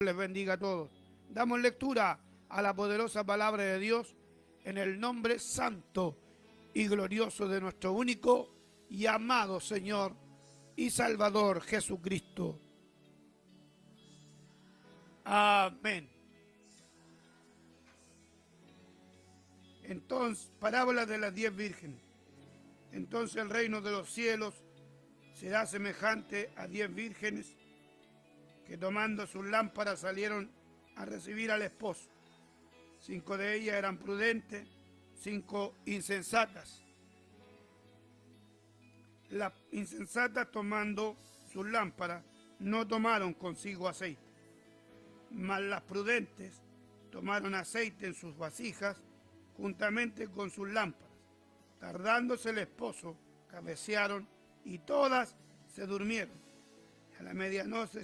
Les bendiga a todos. Damos lectura a la poderosa palabra de Dios en el nombre santo y glorioso de nuestro único y amado Señor y Salvador Jesucristo. Amén. Entonces, parábola de las 10 vírgenes. Entonces el reino de los cielos será semejante a 10 vírgenes que tomando sus lámparas salieron a recibir al esposo. 5 de ellas eran prudentes, 5 insensatas. Las insensatas, tomando sus lámparas, no tomaron consigo aceite, mas las prudentes tomaron aceite en sus vasijas juntamente con sus lámparas. Tardándose el esposo, cabecearon y todas se durmieron. A la medianoche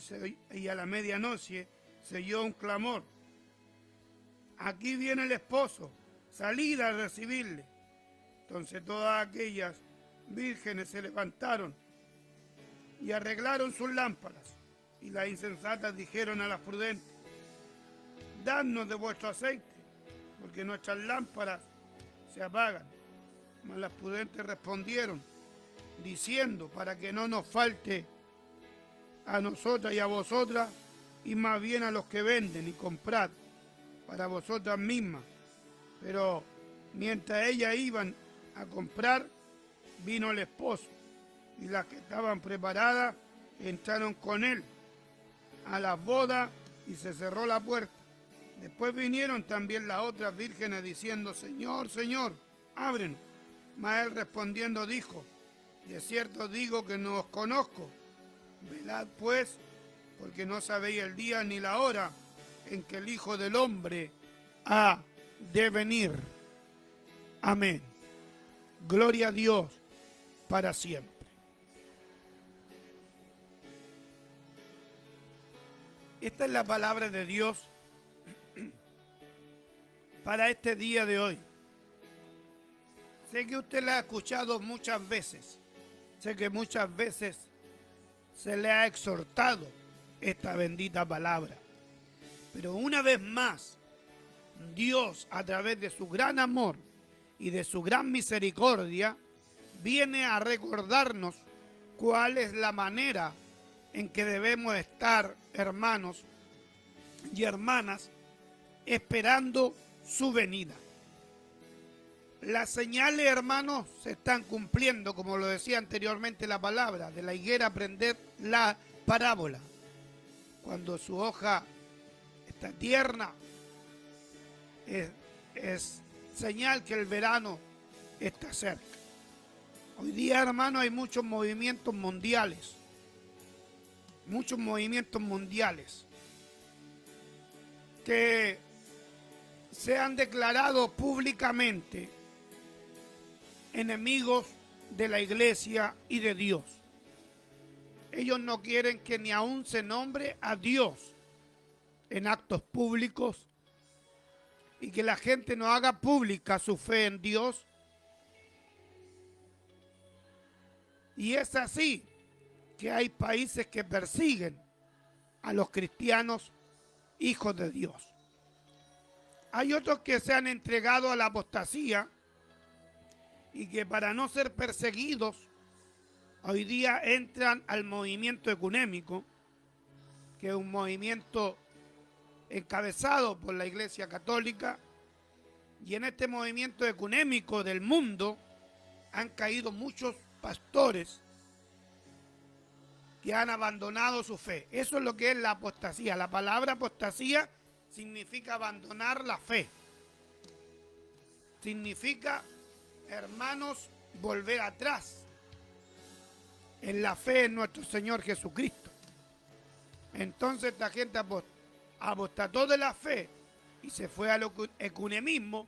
se oyó un clamor: aquí viene el esposo, salid a recibirle. Entonces todas aquellas vírgenes se levantaron y arreglaron sus lámparas. Y las insensatas dijeron a las prudentes: dadnos de vuestro aceite, porque nuestras lámparas se apagan. Mas las prudentes respondieron, diciendo: para que no nos falte a nosotras y a vosotras, y más bien a los que venden, y comprad para vosotras mismas. Pero mientras ellas iban a comprar, vino el esposo, y las que estaban preparadas entraron con él a la boda, y se cerró la puerta. Después vinieron también las otras vírgenes diciendo: Señor, Señor, ábrenos. Mas él respondiendo dijo: de cierto digo que no os conozco. Velad pues, porque no sabéis el día ni la hora en que el Hijo del Hombre ha de venir. Amén. Gloria a Dios para siempre. Esta es la palabra de Dios para este día de hoy. Sé que usted la ha escuchado muchas veces. Sé que muchas veces se le ha exhortado esta bendita palabra. Pero una vez más, Dios, a través de su gran amor y de su gran misericordia, viene a recordarnos cuál es la manera en que debemos estar, hermanos y hermanas, esperando su venida. Las señales, hermanos, se están cumpliendo, como lo decía anteriormente la palabra, de la higuera prender la parábola. Cuando su hoja está tierna, es señal que el verano está cerca. Hoy día, hermanos, hay muchos movimientos mundiales que se han declarado públicamente enemigos de la iglesia y de Dios. Ellos no quieren que ni aún se nombre a Dios en actos públicos y que la gente no haga pública su fe en Dios. Y es así que hay países que persiguen a los cristianos hijos de Dios. Hay otros que se han entregado a la apostasía y que para no ser perseguidos, hoy día entran al movimiento ecuménico, que es un movimiento encabezado por la Iglesia Católica, y en este movimiento ecuménico del mundo han caído muchos pastores que han abandonado su fe. Eso es lo que es la apostasía. La palabra apostasía significa abandonar la fe. Significa, hermanos, volver atrás en la fe en nuestro Señor Jesucristo. Entonces esta gente apostató de la fe y se fue al ecumenismo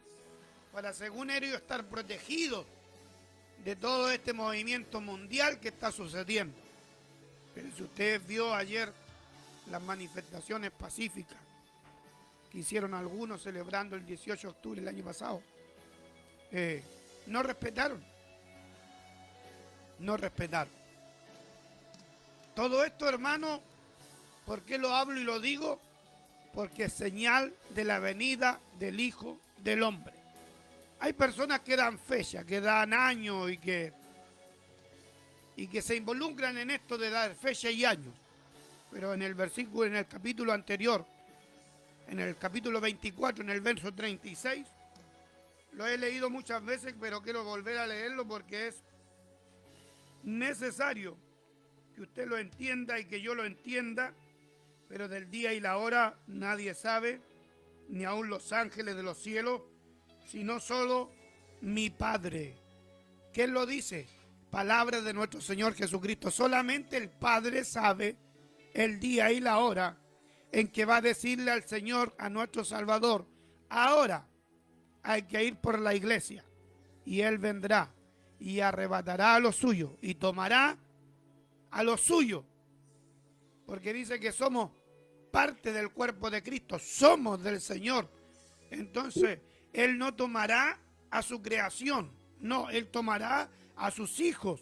para, según ellos, estar protegidos de todo este movimiento mundial que está sucediendo. Pero si usted vio ayer las manifestaciones pacíficas que hicieron algunos celebrando el 18 de octubre del año pasado, no respetaron. Todo esto, hermano, ¿por qué lo hablo y lo digo? porque es señal de la venida del Hijo del Hombre. Hay personas que dan fecha, que dan años y que se involucran en esto de dar fecha y años. Pero en el versículo, en el capítulo anterior, en el capítulo 24, en el verso 36, lo he leído muchas veces, pero quiero volver a leerlo porque es necesario que usted lo entienda y que yo lo entienda, pero del día y la hora nadie sabe, ni aun los ángeles de los cielos, sino solo mi Padre. ¿Quién lo dice? Palabra de nuestro Señor Jesucristo. Solamente el Padre sabe el día y la hora en que va a decirle al Señor, a nuestro Salvador, ahora hay que ir por la iglesia, y Él vendrá y arrebatará a los suyos y tomará a los suyos, porque dice que somos parte del cuerpo de Cristo, somos del Señor. Entonces Él no tomará a su creación, no, Él tomará a sus hijos,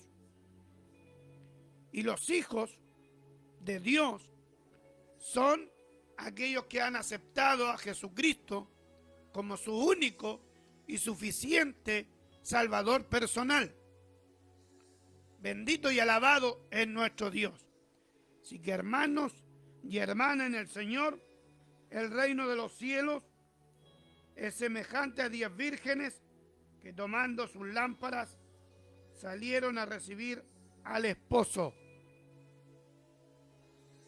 y los hijos de Dios son aquellos que han aceptado a Jesucristo como su único y suficiente Salvador personal. Bendito y alabado es nuestro Dios. Así que hermanos y hermanas en el Señor, el reino de los cielos es semejante a 10 vírgenes que tomando sus lámparas salieron a recibir al esposo.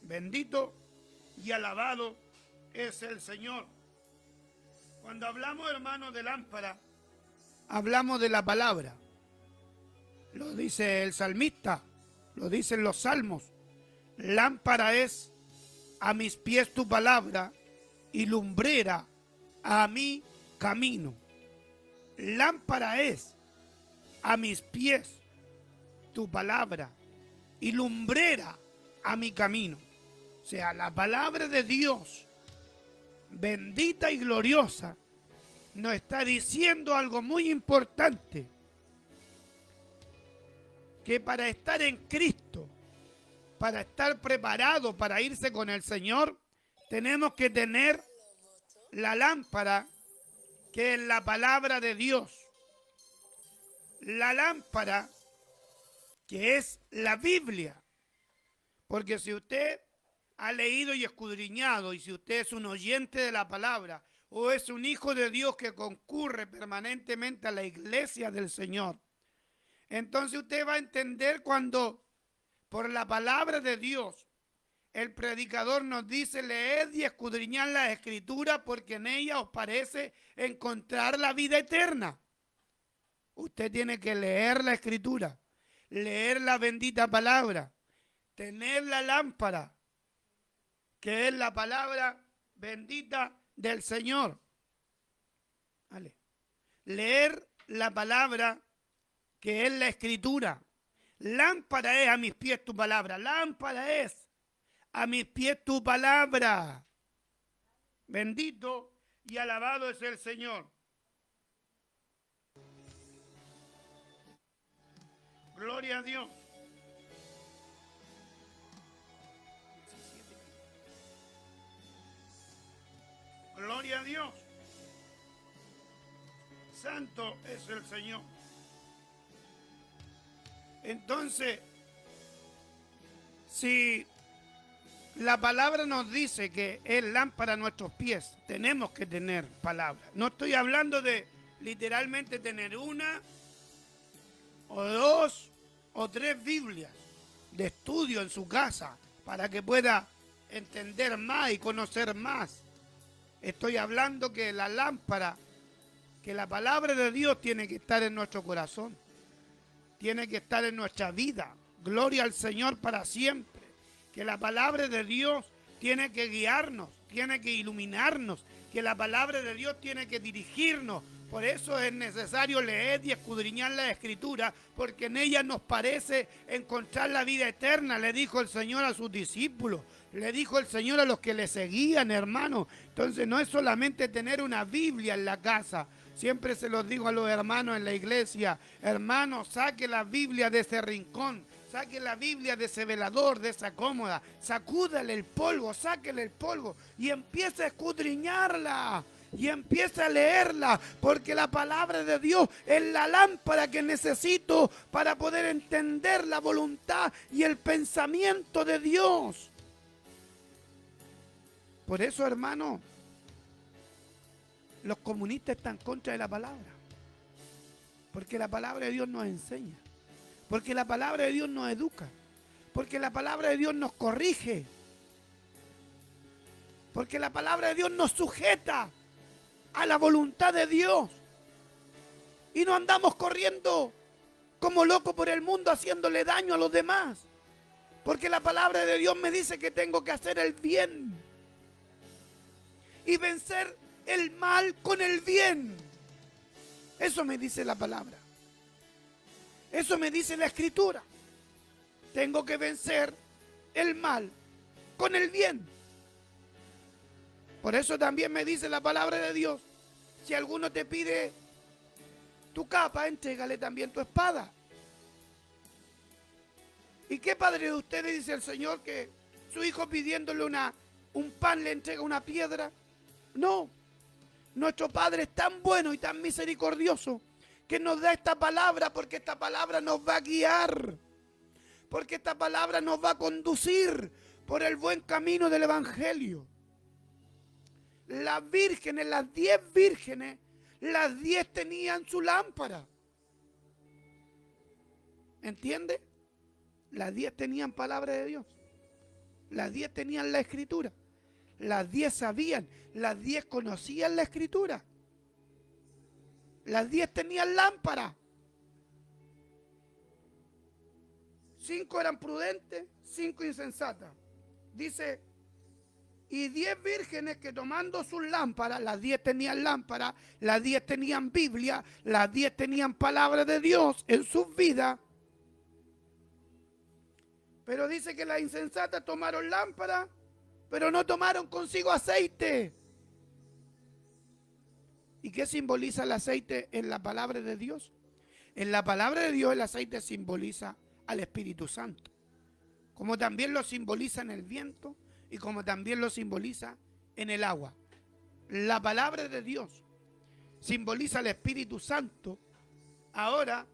Bendito y alabado es el Señor. Cuando hablamos, hermanos, de lámpara, hablamos de la palabra. Lo dice el salmista, lo dicen los salmos. Lámpara es a mis pies tu palabra y lumbrera a mi camino. Lámpara es a mis pies tu palabra y lumbrera a mi camino. O sea, la palabra de Dios, bendita y gloriosa, nos está diciendo algo muy importante, que para estar en Cristo, para estar preparado para irse con el Señor, tenemos que tener la lámpara que es la palabra de Dios. La lámpara que es la Biblia. Porque si usted ha leído y escudriñado, y si usted es un oyente de la palabra, o es un hijo de Dios que concurre permanentemente a la iglesia del Señor, entonces usted va a entender cuando por la palabra de Dios el predicador nos dice: leed y escudriñad las escrituras porque en ellas os parece encontrar la vida eterna. Usted tiene que leer la escritura, leer la bendita palabra, tener la lámpara, que es la palabra bendita del Señor. ¿Vale? Leer la palabra, que es la escritura. Lámpara es a mis pies tu palabra. Lámpara es a mis pies tu palabra. Bendito y alabado es el Señor. Gloria a Dios. Gloria a Dios. Santo es el Señor. Entonces, si la palabra nos dice que es lámpara a nuestros pies, tenemos que tener palabra. No estoy hablando de literalmente tener una o dos o tres Biblias de estudio en su casa para que pueda entender más y conocer más. Estoy hablando que la lámpara, que la palabra de Dios tiene que estar en nuestro corazón, tiene que estar en nuestra vida. Gloria al Señor para siempre. Que la palabra de Dios tiene que guiarnos, tiene que iluminarnos, que la palabra de Dios tiene que dirigirnos. Por eso es necesario leer y escudriñar la Escritura, porque en ella nos parece encontrar la vida eterna, le dijo el Señor a sus discípulos, le dijo el Señor a los que le seguían, hermanos. Entonces no es solamente tener una Biblia en la casa. Siempre se los digo a los hermanos en la iglesia: hermanos, saque la Biblia de ese rincón, Saque la Biblia de ese velador, de esa cómoda, sacúdale el polvo, sáquele el polvo y empiece a escudriñarla y empiece a leerla, porque la palabra de Dios es la lámpara que necesito para poder entender la voluntad y el pensamiento de Dios. Por eso, hermano, los comunistas están en contra de la palabra, porque la palabra de Dios nos enseña. Porque la palabra de Dios nos educa. Porque la palabra de Dios nos corrige. Porque la palabra de Dios nos sujeta a la voluntad de Dios. Y no andamos corriendo como locos por el mundo haciéndole daño a los demás. Porque la palabra de Dios me dice que tengo que hacer el bien. Y vencer el mal con el bien. Eso me dice la palabra. Eso me dice la Escritura. Tengo que vencer el mal con el bien. Por eso también me dice la palabra de Dios. Si alguno te pide tu capa, entrégale también tu espada. ¿Y qué padre de ustedes dice el Señor que su hijo pidiéndole un pan le entrega una piedra? No. Nuestro Padre es tan bueno y tan misericordioso que nos da esta palabra, porque esta palabra nos va a guiar, porque esta palabra nos va a conducir por el buen camino del Evangelio. Las vírgenes, las 10 vírgenes, las 10 tenían su lámpara. ¿Entiende? Las 10 tenían palabra de Dios. Las 10 tenían la Escritura. Las 10 sabían, las 10 conocían la Escritura. Las 10 tenían lámpara. 5 eran prudentes, 5 insensatas. Dice, y 10 vírgenes que tomando sus lámparas, las 10 tenían lámpara, las 10 tenían Biblia, las 10 tenían palabra de Dios en sus vidas. Pero dice que las insensatas tomaron lámpara, pero no tomaron consigo aceite. ¿Y qué simboliza el aceite en la palabra de Dios? En la palabra de Dios el aceite simboliza al Espíritu Santo, como también lo simboliza en el viento y como también lo simboliza en el agua. La palabra de Dios simboliza al Espíritu Santo ahora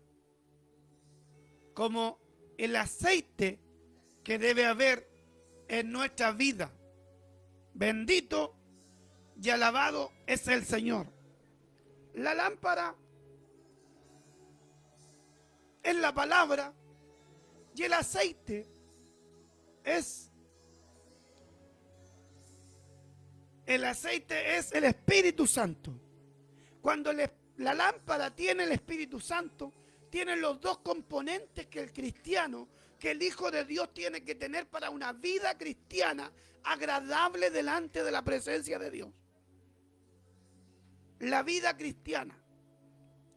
como el aceite que debe haber en nuestra vida. Bendito y alabado es el Señor. La lámpara es la palabra y el aceite es el Espíritu Santo. Cuando la lámpara tiene el Espíritu Santo, tiene los dos componentes que el cristiano, que el Hijo de Dios tiene que tener para una vida cristiana agradable delante de la presencia de Dios. La vida cristiana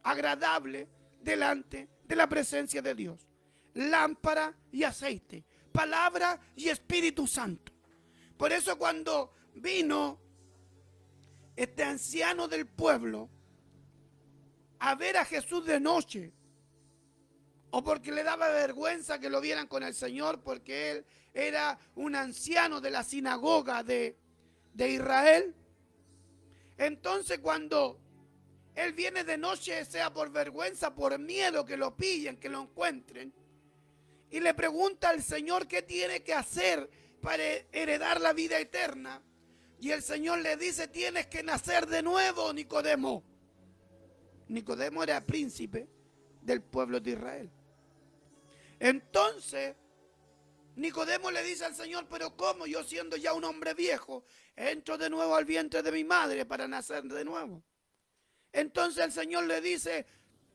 agradable delante de la presencia de Dios. Lámpara y aceite, palabra y Espíritu Santo. Por eso cuando vino este anciano del pueblo a ver a Jesús de noche, o porque le daba vergüenza que lo vieran con el Señor, porque él era un anciano de la sinagoga de Israel. Entonces cuando él viene de noche, sea por vergüenza, por miedo que lo pillen, que lo encuentren, y le pregunta al Señor qué tiene que hacer para heredar la vida eterna, y el Señor le dice: tienes que nacer de nuevo, Nicodemo. Nicodemo era príncipe del pueblo de Israel. Entonces Nicodemo le dice al Señor: pero ¿cómo yo, siendo ya un hombre viejo, entro de nuevo al vientre de mi madre para nacer de nuevo? Entonces el Señor le dice: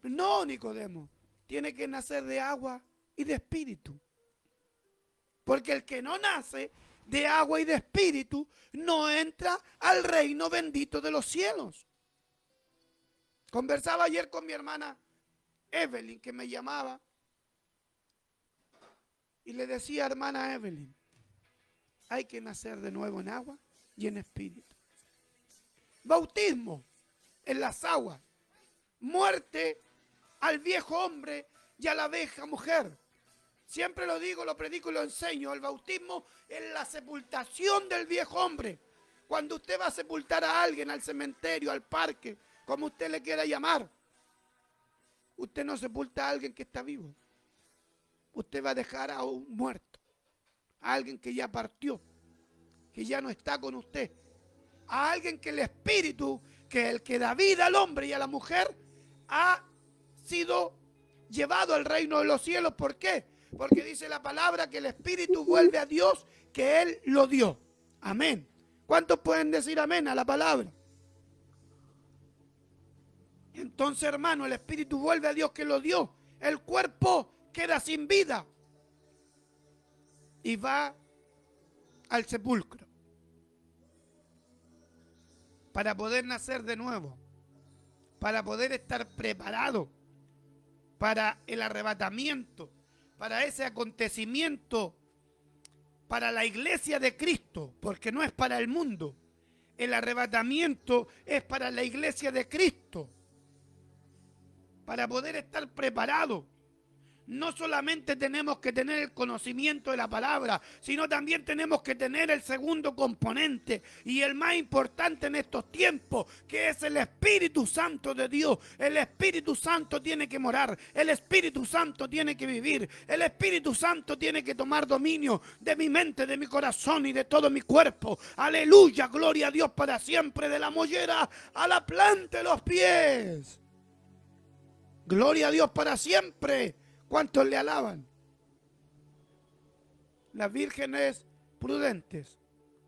no, Nicodemo, tiene que nacer de agua y de espíritu. Porque el que no nace de agua y de espíritu no entra al reino bendito de los cielos. Conversaba ayer con mi hermana Evelyn, que me llamaba, y le decía: hermana Evelyn, hay que nacer de nuevo en agua y en espíritu. Bautismo en las aguas, muerte al viejo hombre y a la vieja mujer, Siempre lo digo, lo predico y lo enseño. El bautismo es la sepultación del viejo hombre. Cuando usted va a sepultar a alguien al cementerio, al parque, como usted le quiera llamar, usted no sepulta a alguien que está vivo. Usted va a dejar a un muerto, a alguien que ya partió, que ya no está con usted, a alguien que el espíritu, que el que da vida al hombre y a la mujer, ha sido llevado al reino de los cielos. ¿Por qué? Porque dice la palabra que el espíritu vuelve a Dios, que Él lo dio. Amén. ¿Cuántos pueden decir amén a la palabra? Entonces, hermano, el espíritu vuelve a Dios que lo dio. El cuerpo queda sin vida y va al sepulcro para poder nacer de nuevo, para poder estar preparado para el arrebatamiento, para ese acontecimiento, para la iglesia de Cristo, porque no es para el mundo. El arrebatamiento es para la iglesia de Cristo, para poder estar preparado. No solamente tenemos que tener el conocimiento de la palabra, sino también tenemos que tener el segundo componente y el más importante en estos tiempos, que es el Espíritu Santo de Dios. El Espíritu Santo tiene que morar, el Espíritu Santo tiene que vivir, el Espíritu Santo tiene que tomar dominio de mi mente, de mi corazón y de todo mi cuerpo. Aleluya, gloria a Dios para siempre, de la mollera a la planta de los pies. Gloria a Dios para siempre. ¿Cuántos le alaban? Las vírgenes prudentes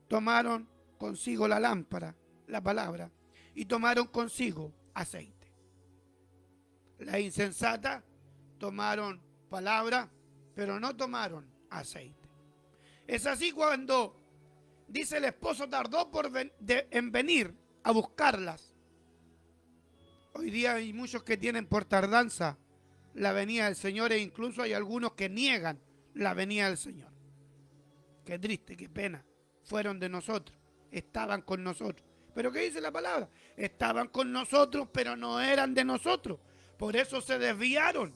tomaron consigo la lámpara, la palabra, y tomaron consigo aceite. Las insensatas tomaron palabra, pero no tomaron aceite. Es así cuando dice el esposo tardó en venir a buscarlas. Hoy día hay muchos que tienen por tardanza la venida del Señor, e incluso hay algunos que niegan la venida del Señor. Qué triste, qué pena. Fueron de nosotros, estaban con nosotros. ¿Pero qué dice la palabra? Estaban con nosotros, pero no eran de nosotros. Por eso se desviaron.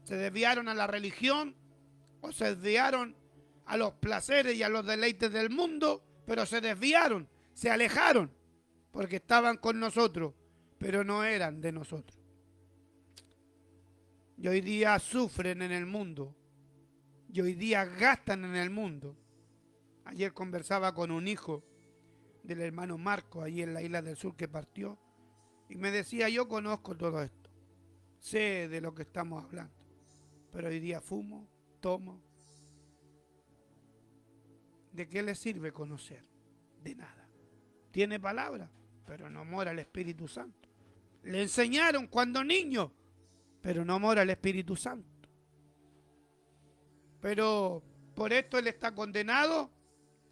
Se desviaron a la religión, o se desviaron a los placeres y a los deleites del mundo, pero se desviaron, se alejaron, porque estaban con nosotros, pero no eran de nosotros. Y hoy día sufren en el mundo. Y hoy día gastan en el mundo. Ayer conversaba con un hijo del hermano Marco, ahí en la isla del sur que partió. Y me decía, yo conozco todo esto. Sé de lo que estamos hablando. Pero hoy día fumo, tomo. ¿De qué le sirve conocer? De nada. Tiene palabra, pero no mora el Espíritu Santo. Le enseñaron cuando niño, pero no mora el Espíritu Santo. Pero por esto él está condenado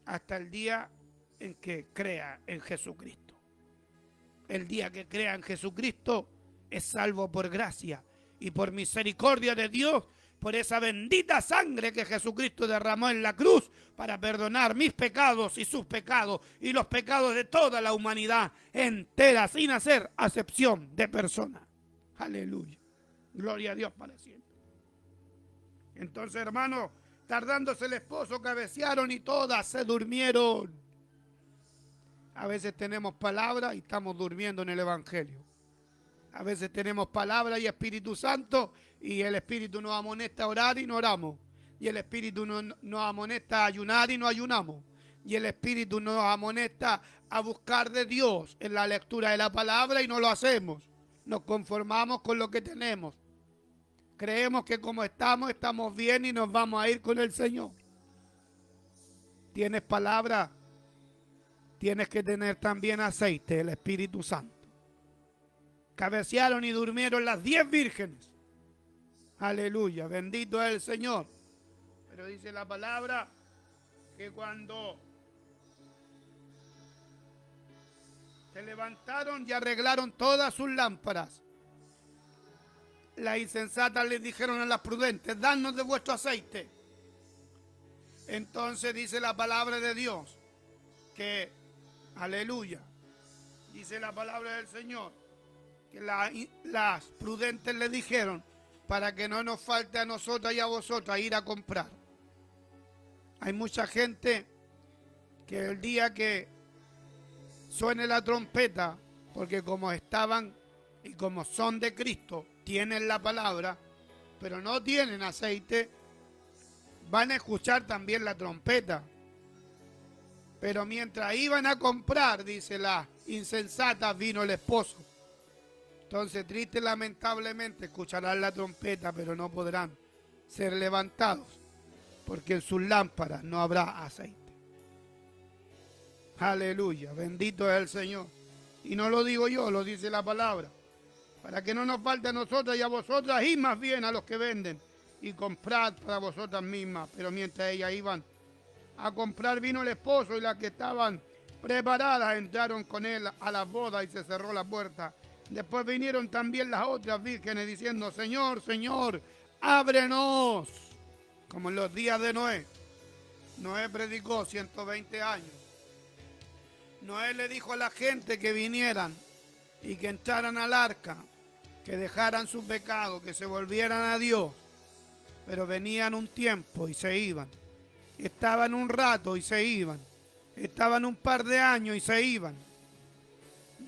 hasta el día en que crea en Jesucristo. El día que crea en Jesucristo es salvo por gracia y por misericordia de Dios, por esa bendita sangre que Jesucristo derramó en la cruz para perdonar mis pecados y sus pecados y los pecados de toda la humanidad entera, sin hacer acepción de persona. Aleluya. Gloria a Dios para siempre. Entonces, hermano, tardándose el esposo, cabecearon y todas se durmieron. A veces tenemos palabra y estamos durmiendo en el Evangelio. A veces tenemos palabra y Espíritu Santo y el Espíritu nos amonesta a orar y no oramos. Y el Espíritu nos amonesta a ayunar y no ayunamos. Y el Espíritu nos amonesta a buscar de Dios en la lectura de la palabra y no lo hacemos. Nos conformamos con lo que tenemos. Creemos que como estamos bien y nos vamos a ir con el Señor. ¿Tienes palabra? Tienes que tener también aceite, el Espíritu Santo. Cabecearon y durmieron las 10 vírgenes. Aleluya, bendito es el Señor. Pero dice la palabra que cuando se levantaron y arreglaron todas sus lámparas, las insensatas les dijeron a las prudentes, danos de vuestro aceite. Entonces dice la palabra de Dios que, aleluya, dice la palabra del Señor, que las prudentes le dijeron, para que no nos falte a nosotros y a vosotros ir a comprar. Hay mucha gente que el día que suene la trompeta, porque como estaban y como son de Cristo, tienen la palabra, pero no tienen aceite, van a escuchar también la trompeta. Pero mientras iban a comprar, dice la insensata, vino el esposo. Entonces, triste y lamentablemente, escucharán la trompeta, pero no podrán ser levantados, porque en sus lámparas no habrá aceite. Aleluya, bendito es el Señor. Y no lo digo yo, lo dice la palabra. Para que no nos falte a nosotras y a vosotras, y más bien a los que venden, y comprad para vosotras mismas. Pero mientras ellas iban a comprar, vino el esposo, y las que estaban preparadas entraron con él a la boda y se cerró la puerta. Después vinieron también las otras vírgenes diciendo: Señor, Señor, ábrenos. Como en los días de Noé. Noé predicó 120 años. Noé le dijo a la gente que vinieran y que entraran al arca, que dejaran sus pecados, que se volvieran a Dios. Pero venían un tiempo y se iban. Estaban un rato y se iban. Estaban un par de años y se iban.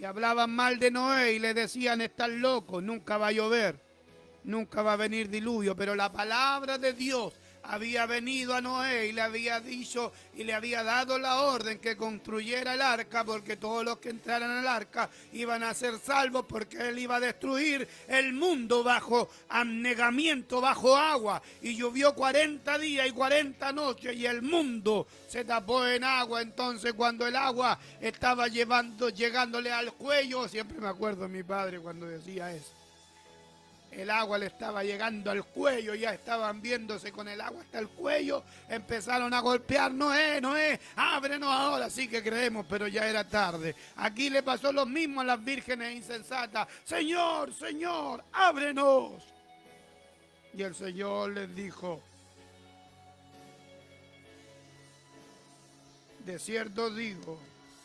Y hablaban mal de Noé y le decían: estás loco, nunca va a llover, nunca va a venir diluvio. Pero la palabra de Dios había venido a Noé y le había dicho y le había dado la orden que construyera el arca, porque todos los que entraran al arca iban a ser salvos, porque él iba a destruir el mundo bajo anegamiento, bajo agua. Y llovió 40 días y 40 noches y el mundo se tapó en agua. Entonces, cuando el agua estaba llegándole al cuello, siempre me acuerdo de mi padre cuando decía eso. El agua le estaba llegando al cuello, ya estaban viéndose con el agua hasta el cuello, empezaron a golpear: Noé, Noé, ábrenos ahora. Sí que creemos, pero ya era tarde. Aquí le pasó lo mismo a las vírgenes insensatas: Señor, Señor, ábrenos. Y el Señor les dijo: de cierto digo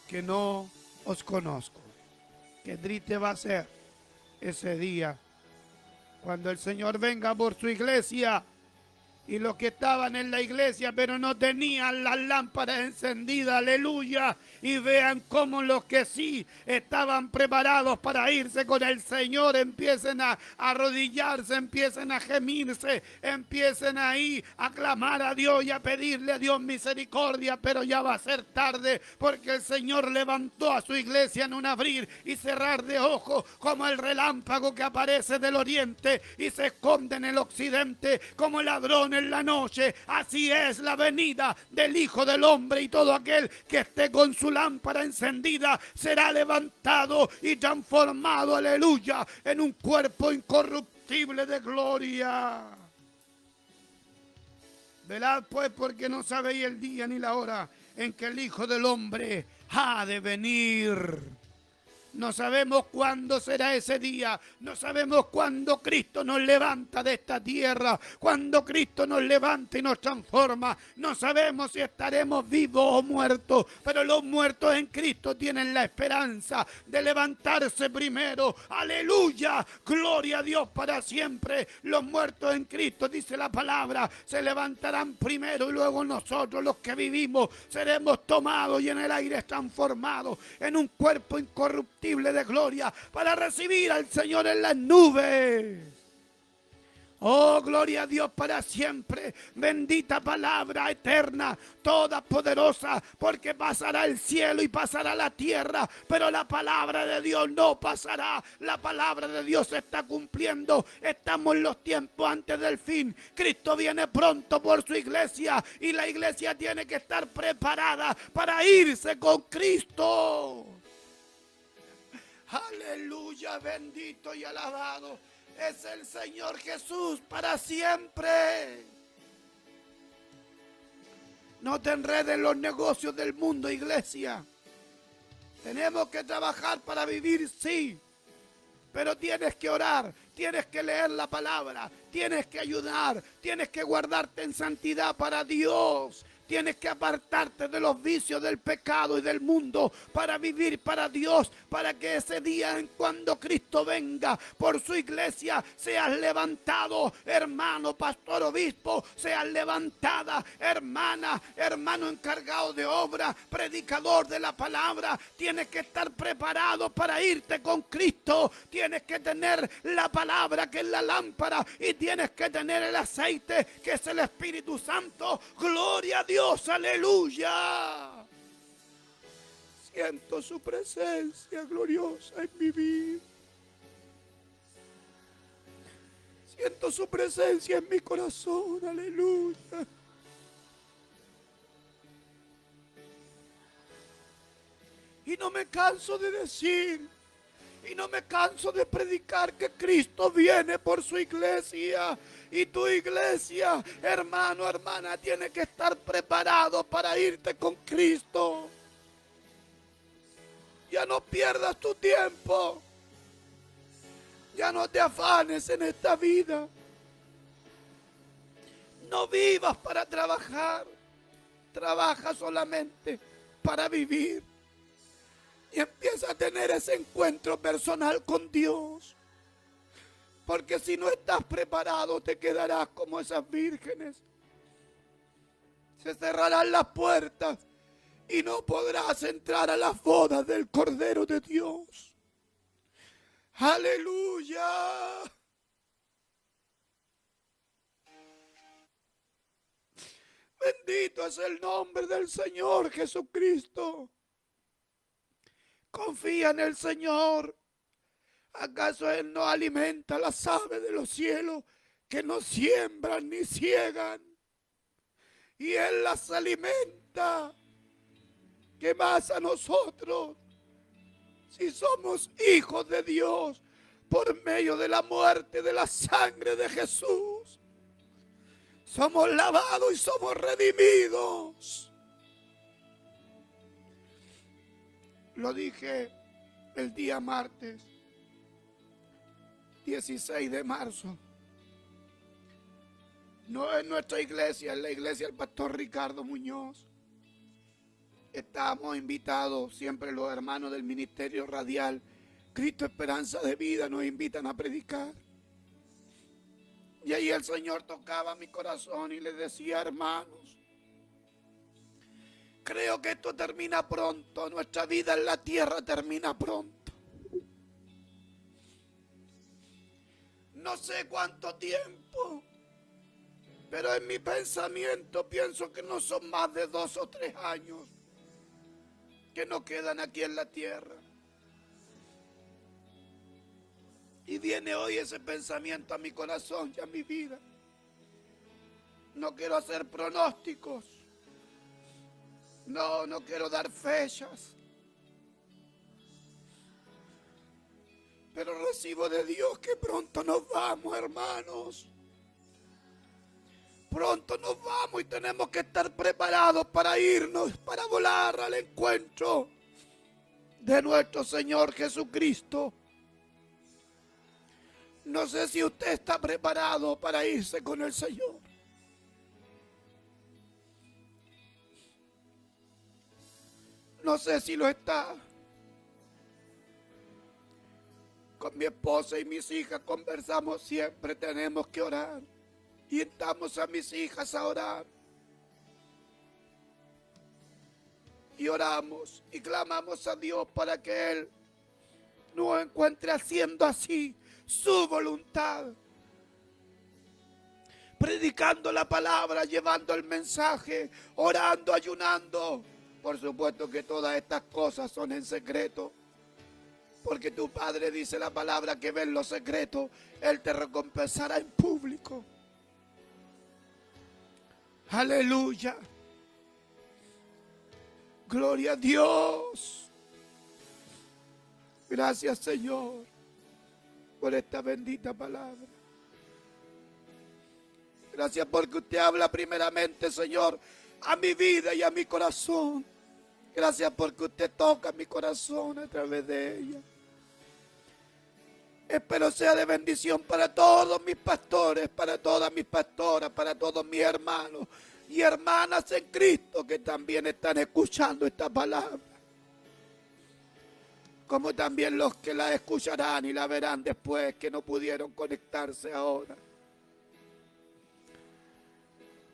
que no os conozco. Qué triste va a ser ese día cuando el Señor venga por su iglesia y los que estaban en la iglesia pero no tenían las lámparas encendidas, aleluya, y vean cómo los que sí estaban preparados para irse con el Señor empiecen a arrodillarse, empiecen a gemirse, empiecen ahí a clamar a Dios y a pedirle a Dios misericordia. Pero ya va a ser tarde, porque el Señor levantó a su iglesia en un abrir y cerrar de ojos, como el relámpago que aparece del oriente y se esconde en el occidente, como el ladrón en la noche. Así es la venida del Hijo del Hombre, y todo aquel que esté con su lámpara encendida será levantado y transformado, aleluya, en un cuerpo incorruptible de gloria. Velad pues, porque no sabéis el día ni la hora en que el Hijo del Hombre ha de venir. No sabemos cuándo será ese día, no sabemos cuándo Cristo nos levanta de esta tierra, cuándo Cristo nos levanta y nos transforma. No sabemos si estaremos vivos o muertos, pero los muertos en Cristo tienen la esperanza de levantarse primero. Aleluya, gloria a Dios para siempre. Los muertos en Cristo, dice la palabra, se levantarán primero y luego nosotros, los que vivimos, seremos tomados y en el aire transformados en un cuerpo incorruptible de gloria para recibir al Señor en las nubes. Oh, gloria a Dios para siempre. Bendita palabra eterna, toda poderosa, porque pasará el cielo y pasará la tierra, pero la palabra de Dios no pasará. La palabra de Dios se está cumpliendo. Estamos en los tiempos antes del fin. Cristo viene pronto por su iglesia y la iglesia tiene que estar preparada para irse con Cristo. Aleluya, bendito y alabado es el Señor Jesús para siempre. No te enredes en los negocios del mundo, iglesia. Tenemos que trabajar para vivir, sí, pero tienes que orar, tienes que leer la palabra, tienes que ayudar, tienes que guardarte en santidad para Dios. Tienes que apartarte de los vicios del pecado y del mundo para vivir para Dios, para que ese día en cuando Cristo venga por su iglesia seas levantado, hermano, pastor, obispo, seas levantada, hermana, hermano encargado de obra, predicador de la palabra. Tienes que estar preparado para irte con Cristo. Tienes que tener la palabra, que es la lámpara, y tienes que tener el aceite, que es el Espíritu Santo. Gloria a Dios, aleluya. Siento su presencia gloriosa en mi vida. Siento su presencia en mi corazón, aleluya. Y no me canso de decir, y no me canso de predicar que Cristo viene por su iglesia. Y tu iglesia, hermano, hermana, tiene que estar preparado para irte con Cristo. Ya no pierdas tu tiempo. Ya no te afanes en esta vida. No vivas para trabajar. Trabaja solamente para vivir. Y empieza a tener ese encuentro personal con Dios. Porque si no estás preparado, te quedarás como esas vírgenes. Se cerrarán las puertas y no podrás entrar a las bodas del Cordero de Dios. ¡Aleluya! Bendito es el nombre del Señor Jesucristo. Confía en el Señor. ¿Acaso Él no alimenta las aves de los cielos que no siembran ni ciegan? Y Él las alimenta. ¿Qué más a nosotros? Si somos hijos de Dios por medio de la muerte de la sangre de Jesús. Somos lavados y somos redimidos. Lo dije el día martes 16 de marzo. No es nuestra iglesia, es la iglesia del pastor Ricardo Muñoz. Estamos invitados, siempre los hermanos del ministerio radial Cristo Esperanza de Vida nos invitan a predicar. Y ahí el Señor tocaba mi corazón y le decía: hermanos, creo que esto termina pronto, nuestra vida en la tierra termina pronto. No sé cuánto tiempo, pero en mi pensamiento pienso que no son más de 2 o 3 años que nos quedan aquí en la tierra. Y viene hoy ese pensamiento a mi corazón y a mi vida. No quiero hacer pronósticos. No quiero dar fechas. Pero recibo de Dios que pronto nos vamos, hermanos. Pronto nos vamos y tenemos que estar preparados para irnos, para volar al encuentro de nuestro Señor Jesucristo. No sé si usted está preparado para irse con el Señor. No sé si lo está. Con mi esposa y mis hijas conversamos siempre, tenemos que orar. Y invitamos a mis hijas a orar. Y oramos y clamamos a Dios para que Él nos encuentre haciendo así su voluntad. Predicando la palabra, llevando el mensaje, orando, ayunando. Por supuesto que todas estas cosas son en secreto. Porque tu Padre dice la palabra que ve en lo secreto, Él te recompensará en público. Aleluya. Gloria a Dios. Gracias, Señor, por esta bendita palabra. Gracias porque usted habla primeramente, Señor, a mi vida y a mi corazón. Gracias porque usted toca mi corazón a través de ella. Espero sea de bendición para todos mis pastores, para todas mis pastoras, para todos mis hermanos y hermanas en Cristo que también están escuchando esta palabra, como también los que la escucharán y la verán después, que no pudieron conectarse ahora.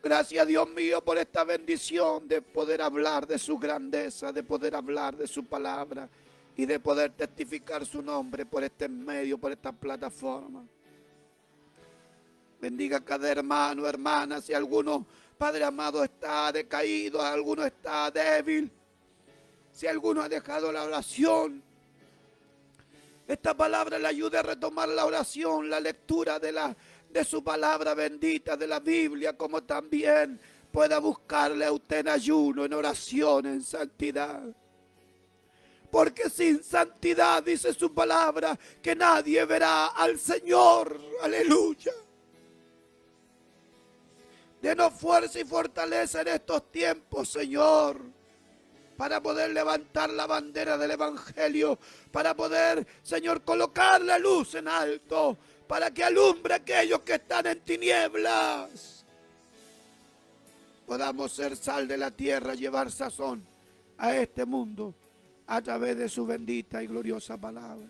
Gracias, Dios mío, por esta bendición de poder hablar de su grandeza, de poder hablar de su palabra y de poder testificar su nombre por este medio, por esta plataforma. Bendiga a cada hermano, hermana. Si alguno, Padre amado, está decaído, alguno está débil, si alguno ha dejado la oración, esta palabra le ayude a retomar la oración, la lectura de su palabra bendita, de la Biblia, como también pueda buscarle a usted en ayuno, en oración, en santidad. Porque sin santidad, dice su palabra, que nadie verá al Señor. Aleluya. Denos fuerza y fortaleza en estos tiempos, Señor, para poder levantar la bandera del Evangelio, para poder, Señor, colocar la luz en alto, para que alumbre a aquellos que están en tinieblas. Podamos ser sal de la tierra, llevar sazón a este mundo a través de su bendita y gloriosa palabra.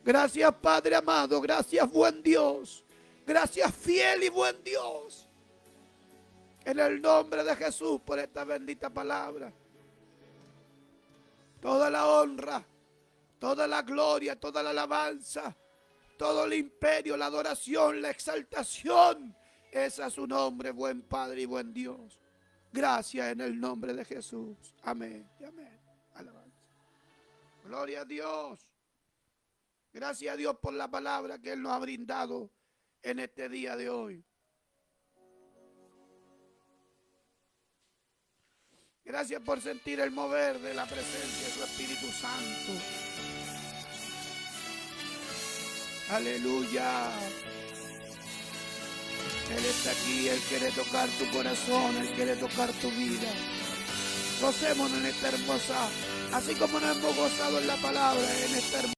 Gracias, Padre amado, gracias, buen Dios, gracias, fiel y buen Dios, en el nombre de Jesús, por esta bendita palabra. Toda la honra, toda la gloria, toda la alabanza, todo el imperio, la adoración, la exaltación, es a su nombre, buen Padre y buen Dios. Gracias en el nombre de Jesús. Amén y amén. Alabanza. Gloria a Dios. Gracias a Dios por la palabra que Él nos ha brindado en este día de hoy. Gracias por sentir el mover de la presencia de su Espíritu Santo. Aleluya. Él está aquí, Él quiere tocar tu corazón, Él quiere tocar tu vida. Gocémonos en esta hermosa, así como nos hemos gozado en la palabra, en esta hermosa.